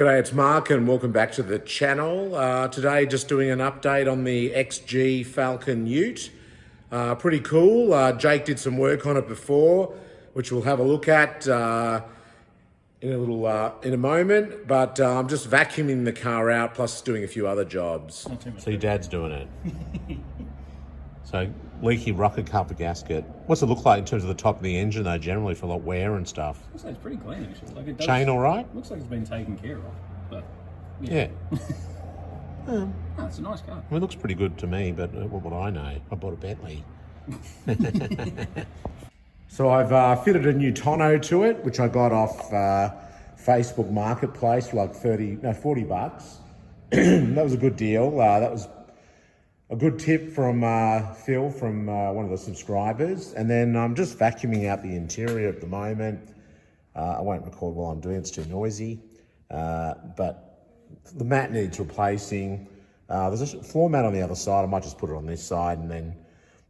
G'day, it's Mark and welcome back to the channel. Today just doing an update on the XG Falcon Ute. Pretty cool. Jake did some work on it before, which we'll have a look at in a moment. But I'm just vacuuming the car out, plus doing a few other jobs. So your dad's doing it. So leaky rocket cover gasket. What's it look like in terms of the top of the engine though, generally for like wear and stuff? Looks like it's pretty clean actually. Like it does, chain all right? Looks like it's been taken care of, but yeah. Oh, it's a nice car. I mean, it looks pretty good to me, but what would I know? I bought a Bentley. So I've fitted a new tonneau to it, which I got off Facebook Marketplace for like 40 bucks. That was a good deal. That was a good tip from Phil, from one of the subscribers. And then I'm just vacuuming out the interior at the moment. I won't record while I'm doing it, it's too noisy. But the mat needs replacing. There's a floor mat on the other side. I might just put it on this side, and then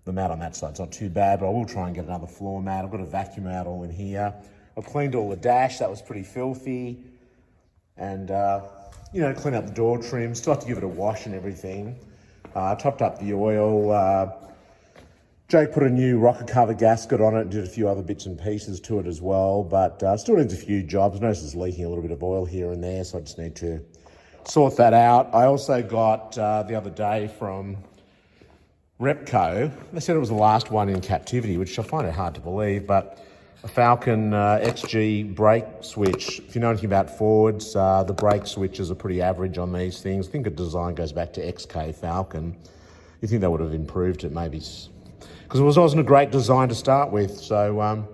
the mat on that side's not too bad, but I will try and get another floor mat. I've got to vacuum out all in here. I've cleaned all the dash, that was pretty filthy. And, you know, clean out the door trim, still have to give it a wash and everything. Topped up the oil. Jake put a new rocker cover gasket on it and did a few other bits and pieces to it as well, but still needs a few jobs. Notice it's leaking a little bit of oil here and there, so I just need to sort that out. I also got the other day from Repco, they said it was the last one in captivity, which I find it hard to believe, but a Falcon XG brake switch. If you know anything about Fords, the brake switches are pretty average on these things. I think the design goes back to XK Falcon. You think they would have improved it maybe, because it wasn't a great design to start with. So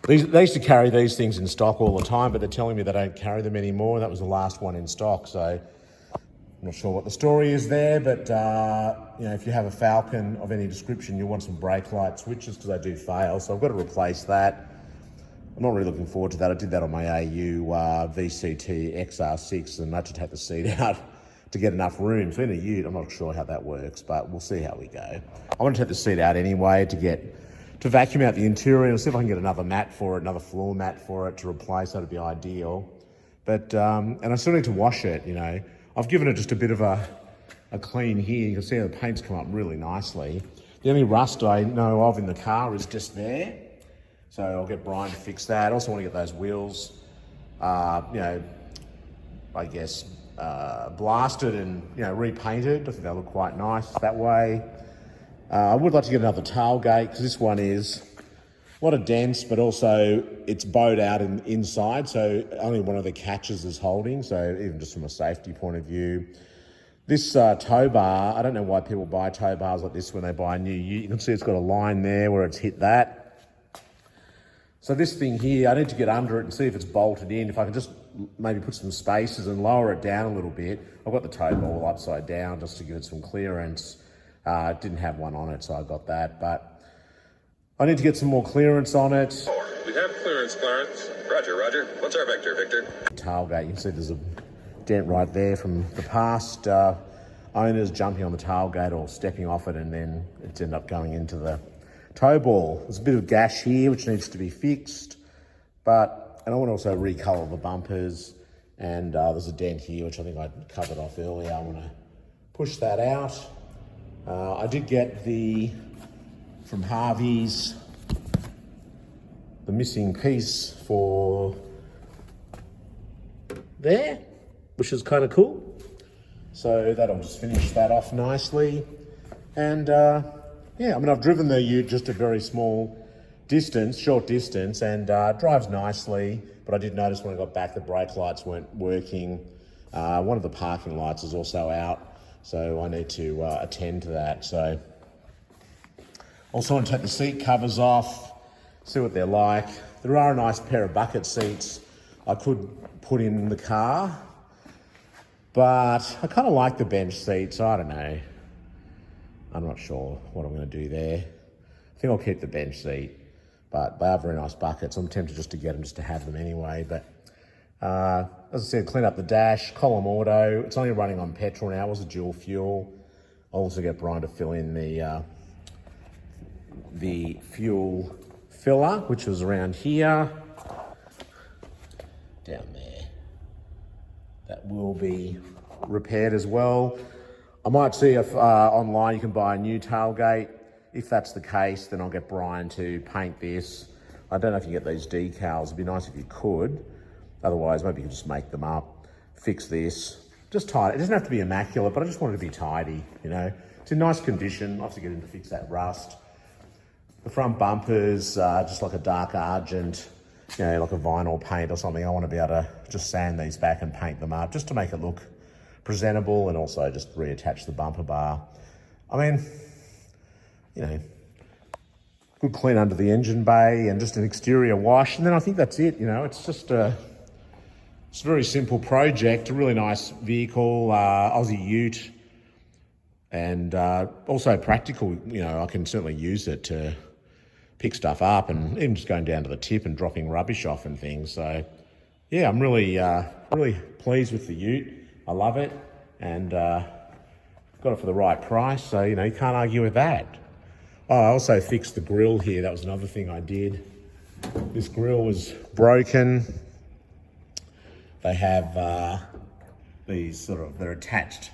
they used to carry these things in stock all the time, but they're telling me they don't carry them anymore. That was the last one in stock. So I'm not sure what the story is there, but you know, if you have a Falcon of any description, you'll want some brake light switches because they do fail. So I've got to replace that. I'm not really looking forward to that. I did that on my AU VCT XR6 and I had to take the seat out to get enough room. So in a Ute, I'm not sure how that works, but we'll see how we go. I want to take the seat out anyway to vacuum out the interior and see if I can get another mat for it, another floor mat for it to replace. That'd be ideal. But and I still need to wash it, you know. I've given it just a bit of a clean here. You can see the paint's come up really nicely. The only rust I know of in the car is just there. So I'll get Brian to fix that. I also want to get those wheels, you know, I guess, blasted and, you know, repainted. I think they look quite nice that way. I would like to get another tailgate because this one is a lot of dents, but also it's bowed out inside, so only one of the catches is holding, so even just from a safety point of view. This tow bar, I don't know why people buy tow bars like this when they buy a new Ute. You can see it's got a line there where it's hit that. So this thing here, I need to get under it and see if it's bolted in. If I can just maybe put some spaces and lower it down a little bit. I've got the tow ball upside down just to give it some clearance. It didn't have one on it, so I got that, but I need to get some more clearance on it. We have clearance, Clarence. Roger, roger. What's our vector, Victor? Tailgate, you can see there's a dent right there from the past owners jumping on the tailgate or stepping off it, and then it's ended up going into the tow ball. There's a bit of gash here which needs to be fixed, and I want to also recolour the bumpers, and there's a dent here which I think I covered off earlier. I want to push that out. I did get from Harvey's the missing piece for there, which is kind of cool. So that'll just finish that off nicely. And yeah, I mean, I've driven the Ute just a very small distance, short distance, and drives nicely. But I did notice when I got back, the brake lights weren't working. One of the parking lights is also out, so I need to attend to that. So also want to take the seat covers off, see what they're like. There are a nice pair of bucket seats I could put in the car, but I kind of like the bench seat, so I don't know. I'm not sure what I'm going to do there. I think I'll keep the bench seat, but they are very nice buckets. I'm tempted just to get them just to have them anyway, but as I said, clean up the dash, column auto. It's only running on petrol now. It was a dual fuel. I'll also get Brian to fill in the fuel filler, which was around here, down there. that will be repaired as well. I might see if online you can buy a new tailgate. If that's the case, then I'll get Brian to paint this. I don't know if you get these decals. It'd be nice if you could. Otherwise, maybe you can just make them up, fix this. Just tidy. It doesn't have to be immaculate, but I just want it to be tidy, you know. It's in nice condition. Obviously get him to fix that rust. The front bumpers, just like a dark argent, you know, like a vinyl paint or something. I want to be able to just sand these back and paint them up just to make it look presentable, and also just reattach the bumper bar. I mean, you know, good clean under the engine bay and just an exterior wash, and then I think that's it. You know, it's just it's a very simple project, a really nice vehicle, Aussie Ute, and also practical. You know, I can certainly use it to pick stuff up, and even just going down to the tip and dropping rubbish off and things. So yeah, I'm really pleased with the Ute. I love it, and got it for the right price. So, you know, you can't argue with that. Oh, I also fixed the grille here. That was another thing I did. This grille was broken. They have these sort of, they're attached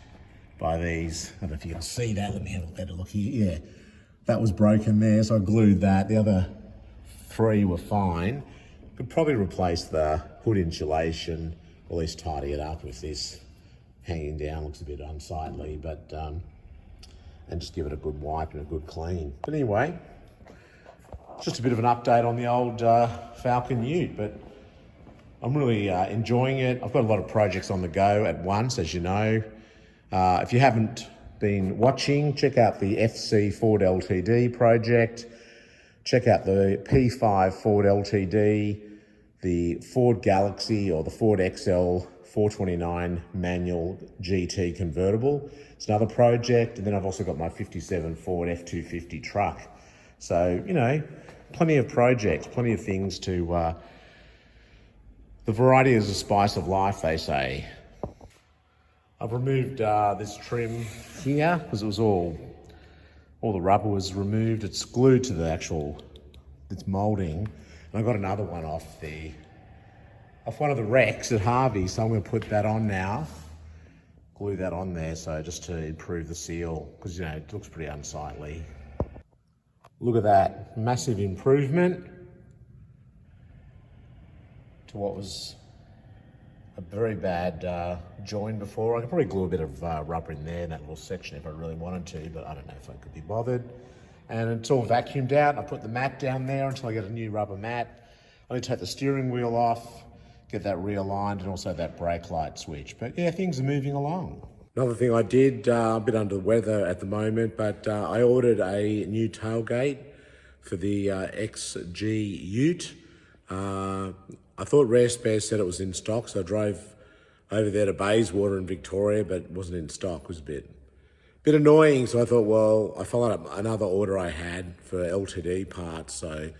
by these, I don't know if you can see that. Let me have a better look here. Yeah, that was broken there, so I glued that. The other three were fine. Could probably replace the hood insulation, or at least tidy it up with this hanging down. Looks a bit unsightly, but and just give it a good wipe and a good clean. But anyway, just a bit of an update on the old Falcon Ute, but I'm really enjoying it. I've got a lot of projects on the go at once, as you know. If you haven't been watching, check out the FC Ford LTD project. Check out the P5 Ford LTD, the Ford Galaxy or the Ford XL 429 manual GT convertible. It's another project. And then I've also got my 57 Ford F250 truck. So, you know, plenty of projects, plenty of things to... the variety is the spice of life, they say. I've removed this trim here because it was all the rubber was removed. It's glued to the actual, it's moulding. And I got another one off one of the wrecks at Harvey, so I'm going to put that on now. Glue that on there, so just to improve the seal, because, you know, it looks pretty unsightly. Look at that, massive improvement to what was a very bad join before. I could probably glue a bit of rubber in there in that little section if I really wanted to, but I don't know if I could be bothered. And it's all vacuumed out. I put the mat down there until I get a new rubber mat. I need to take the steering wheel off, get that realigned, and also that brake light switch. But yeah, things are moving along. Another thing I did, a bit under the weather at the moment, but I ordered a new tailgate for the XG Ute. I thought Rare Spare said it was in stock, so I drove over there to Bayswater in Victoria, but it wasn't in stock. It was a bit annoying, so I thought, well, I followed up another order I had for LTD parts, so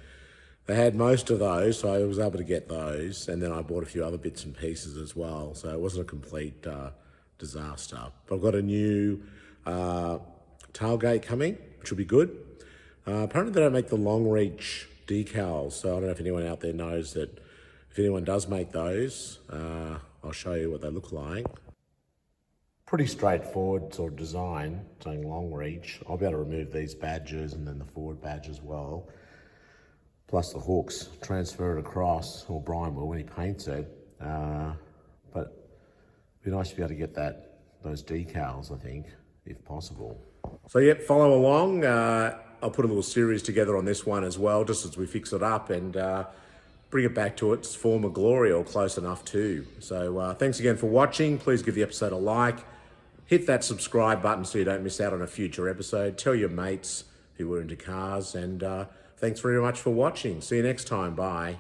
they had most of those, so I was able to get those, and then I bought a few other bits and pieces as well, so it wasn't a complete disaster. But I've got a new tailgate coming, which will be good. Apparently they don't make the Longreach decals, so I don't know if anyone out there knows that. If anyone does make those, I'll show you what they look like. Pretty straightforward sort of design, saying Longreach. I'll be able to remove these badges and then the Ford badge as well. Plus the hooks, transfer it across, or Brian will when he paints it. But it'd be nice to be able to get those decals, I think, if possible. So yep, follow along. I'll put a little series together on this one as well, just as we fix it up and bring it back to its former glory, or close enough to. So thanks again for watching. Please give the episode a like. Hit that subscribe button so you don't miss out on a future episode. Tell your mates who were into cars, and thanks very much for watching. See you next time. Bye.